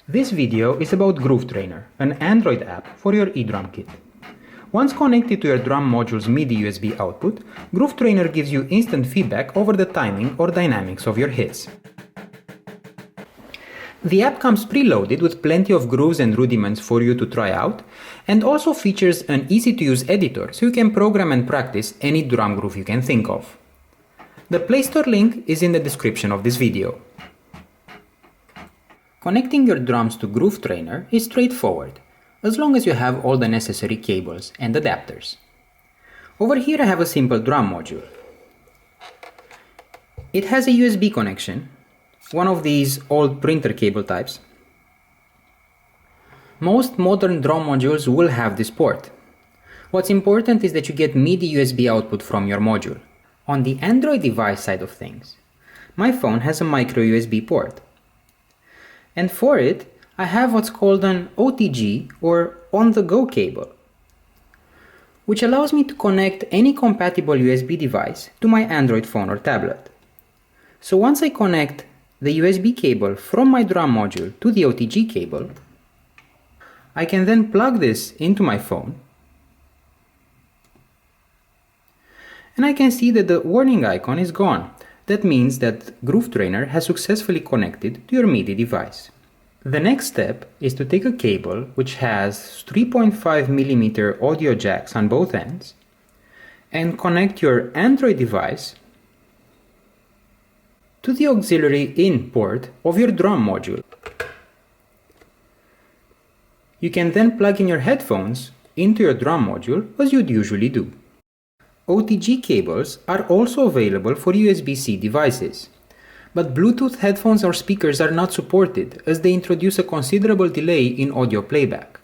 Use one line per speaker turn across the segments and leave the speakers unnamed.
This video is about Groove Trainer, an Android app for your eDrum kit. Once connected to your drum module's MIDI USB output, Groove Trainer gives you instant feedback over the timing or dynamics of your hits. The app comes preloaded with plenty of grooves and rudiments for you to try out, and also features an easy-to-use editor so you can program and practice any drum groove you can think of. The Play Store link is in the description of this video. Connecting your drums to Groove Trainer is straightforward, as long as you have all the necessary cables and adapters. Over here I have a simple drum module. It has a USB connection, one of these old printer cable types. Most modern drum modules will have this port. What's important is that you get MIDI USB output from your module. On the Android device side of things, my phone has a micro USB port. And for it, I have what's called an OTG or on-the-go cable, which allows me to connect any compatible USB device to my Android phone or tablet. So once I connect the USB cable from my drum module to the OTG cable, I can then plug this into my phone, and I can see that the warning icon is gone. That means that Groove Trainer has successfully connected to your MIDI device. The next step is to take a cable which has 3.5mm audio jacks on both ends and connect your Android device to the auxiliary in port of your drum module. You can then plug in your headphones into your drum module as you'd usually do. OTG cables are also available for USB-C devices, but Bluetooth headphones or speakers are not supported as they introduce a considerable delay in audio playback.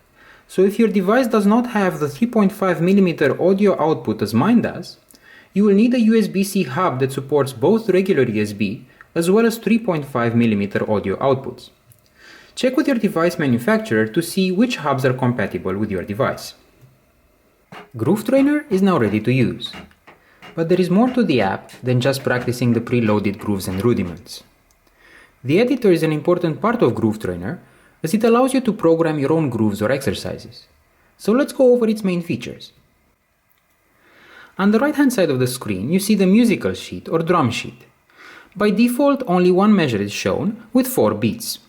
So if your device does not have the 3.5mm audio output as mine does, you will need a USB-C hub that supports both regular USB as well as 3.5mm audio outputs. Check with your device manufacturer to see which hubs are compatible with your device. Groove Trainer is now ready to use, but there is more to the app than just practicing the preloaded grooves and rudiments. The editor is an important part of Groove Trainer as it allows you to program your own grooves or exercises. So let's go over its main features. On the right hand side of the screen you see the musical sheet or drum sheet. By default only one measure is shown with 4 beats.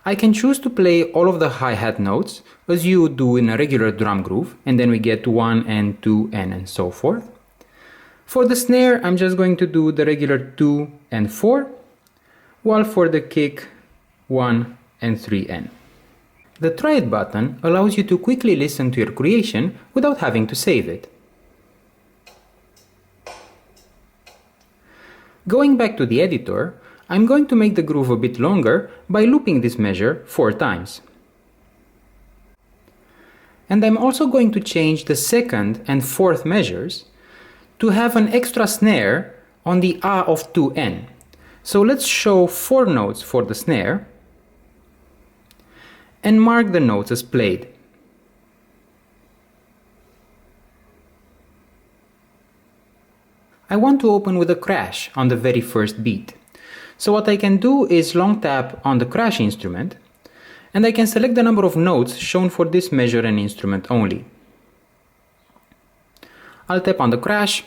I can choose to play all of the hi-hat notes as you would do in a regular drum groove, and then we get 1 and 2 and so forth. For the snare I'm just going to do the regular 2 and 4, while for the kick 1 and 3N. The Try It button allows you to quickly listen to your creation without having to save it. Going back to the editor, I'm going to make the groove a bit longer by looping this measure 4 times. And I'm also going to change the second and fourth measures to have an extra snare on the A of 2N. So let's show 4 notes for the snare and mark the notes as played. I want to open with a crash on the very first beat. So what I can do is long tap on the crash instrument, and I can select the number of notes shown for this measure and instrument only. I'll tap on the crash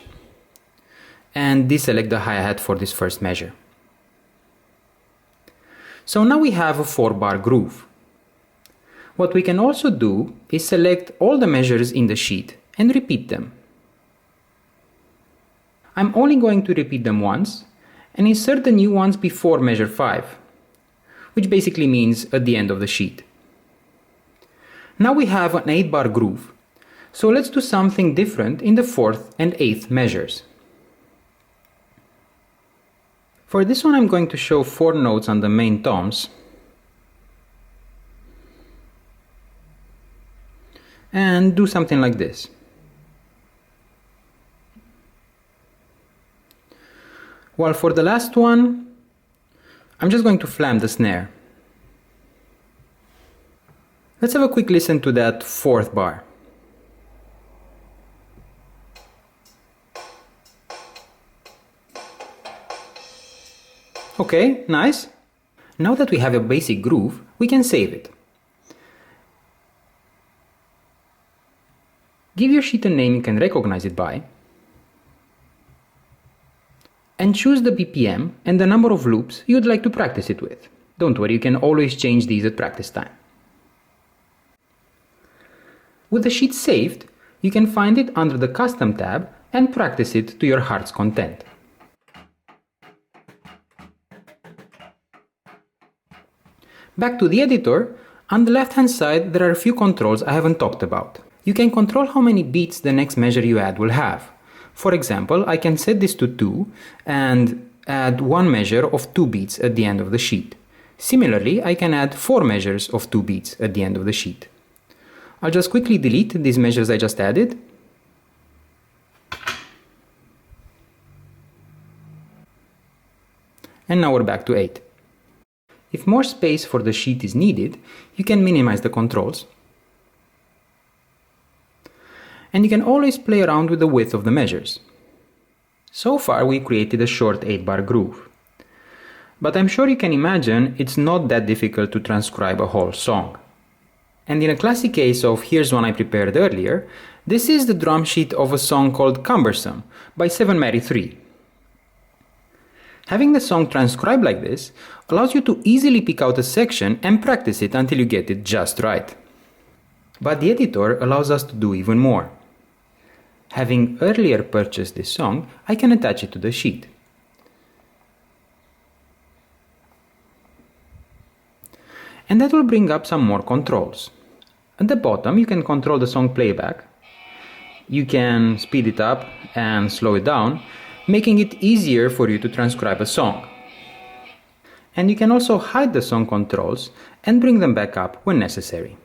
and deselect the hi-hat for this first measure. So now we have a 4-bar groove. What we can also do is select all the measures in the sheet and repeat them. I'm only going to repeat them once and insert the new ones before measure 5, which basically means at the end of the sheet. Now we have an 8-bar groove, so let's do something different in the 4th and 8th measures. For this one I'm going to show 4 notes on the main toms, and do something like this. While for the last one, I'm just going to flam the snare. Let's have a quick listen to that 4th bar. Okay, nice. Now that we have a basic groove, we can save it. Give your sheet a name you can recognize it by, and choose the BPM and the number of loops you'd like to practice it with. Don't worry, you can always change these at practice time. With the sheet saved, you can find it under the Custom tab and practice it to your heart's content. Back to the editor, on the left-hand side there are a few controls I haven't talked about. You can control how many beats the next measure you add will have. For example, I can set this to 2 and add one measure of 2 beats at the end of the sheet. Similarly, I can add 4 measures of 2 beats at the end of the sheet. I'll just quickly delete these measures I just added. And now we're back to 8. If more space for the sheet is needed, you can minimize the controls. And you can always play around with the width of the measures. So far we created a short 8-bar groove. But I'm sure you can imagine it's not that difficult to transcribe a whole song. And in a classic case of Here's One I Prepared Earlier, this is the drum sheet of a song called Cumbersome by Seven Mary 3. Having the song transcribed like this allows you to easily pick out a section and practice it until you get it just right. But the editor allows us to do even more. Having earlier purchased this song, I can attach it to the sheet. And that will bring up some more controls. At the bottom you can control the song playback. You can speed it up and slow it down, making it easier for you to transcribe a song. And you can also hide the song controls and bring them back up when necessary.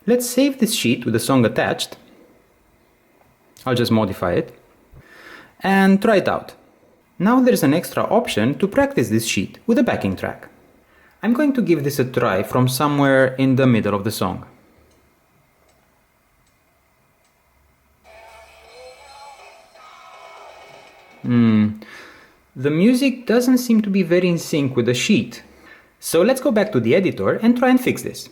Let's save this sheet with the song attached. I'll just modify it and try it out. Now there's an extra option to practice this sheet with a backing track. I'm going to give this a try from somewhere in the middle of the song. The music doesn't seem to be very in sync with the sheet. So let's go back to the editor and try and fix this.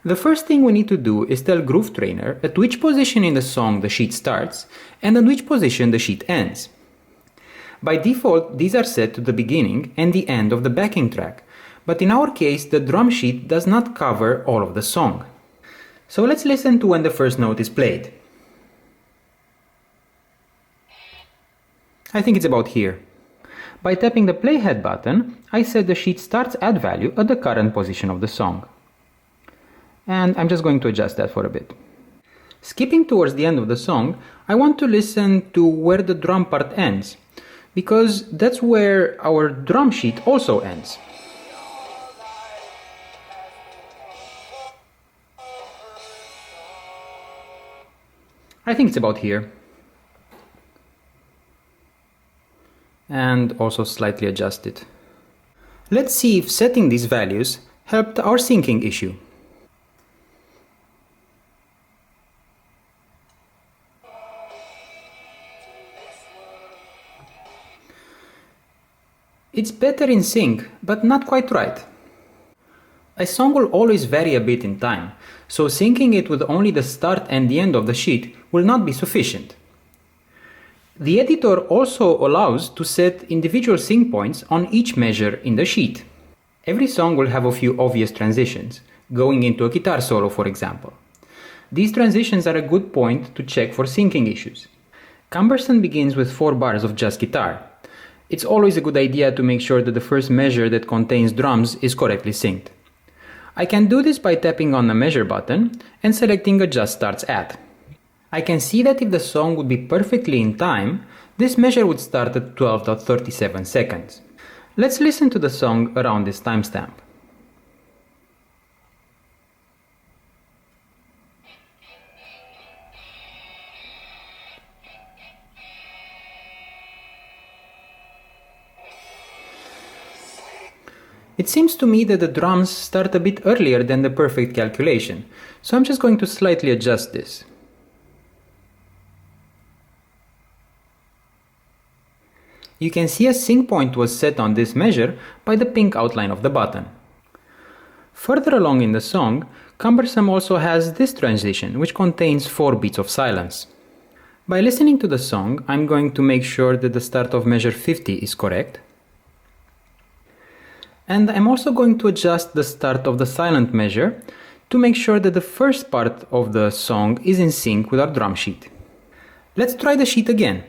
The first thing we need to do is tell Groove Trainer at which position in the song the sheet starts and at which position the sheet ends. By default, these are set to the beginning and the end of the backing track, but in our case the drum sheet does not cover all of the song. So let's listen to when the first note is played. I think it's about here. By tapping the playhead button, I set the sheet starts at value at the current position of the song. And I'm just going to adjust that for a bit. Skipping towards the end of the song, I want to listen to where the drum part ends, because that's where our drum sheet also ends. I think it's about here. And also slightly adjust it. Let's see if setting these values helped our syncing issue. It's better in sync, but not quite right. A song will always vary a bit in time, so syncing it with only the start and the end of the sheet will not be sufficient. The editor also allows to set individual sync points on each measure in the sheet. Every song will have a few obvious transitions, going into a guitar solo for example. These transitions are a good point to check for syncing issues. Cumbersome begins with 4 bars of just guitar. It's always a good idea to make sure that the first measure that contains drums is correctly synced. I can do this by tapping on the measure button and selecting Adjust Starts At. I can see that if the song would be perfectly in time, this measure would start at 12.37 seconds. Let's listen to the song around this timestamp. It seems to me that the drums start a bit earlier than the perfect calculation, so I'm just going to slightly adjust this. You can see a sync point was set on this measure by the pink outline of the button. Further along in the song, Cumbersome also has this transition, which contains 4 beats of silence. By listening to the song, I'm going to make sure that the start of measure 50 is correct. And I'm also going to adjust the start of the silent measure to make sure that the first part of the song is in sync with our drum sheet. Let's try the sheet again.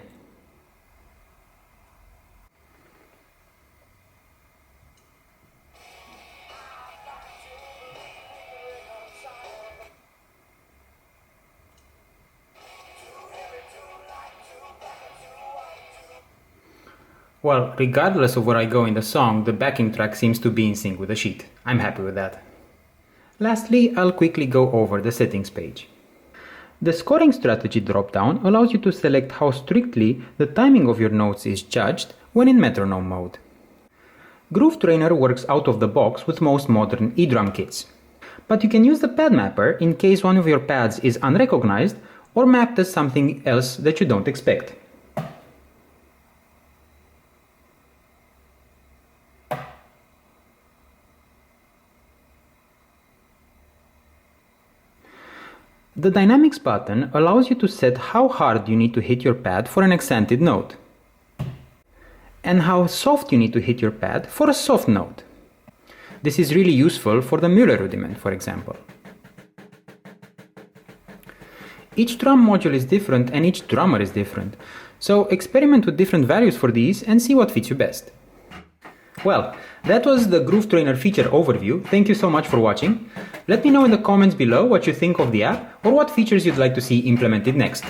Well, regardless of where I go in the song, the backing track seems to be in sync with the sheet. I'm happy with that. Lastly, I'll quickly go over the settings page. The scoring strategy dropdown allows you to select how strictly the timing of your notes is judged when in metronome mode. Groove Trainer works out of the box with most modern eDrum kits, but you can use the pad mapper in case one of your pads is unrecognized or mapped as something else that you don't expect. The Dynamics button allows you to set how hard you need to hit your pad for an accented note, and how soft you need to hit your pad for a soft note. This is really useful for the Müller rudiment, for example. Each drum module is different and each drummer is different, so experiment with different values for these and see what fits you best. Well, that was the Groove Trainer feature overview. Thank you so much for watching. Let me know in the comments below what you think of the app or what features you'd like to see implemented next.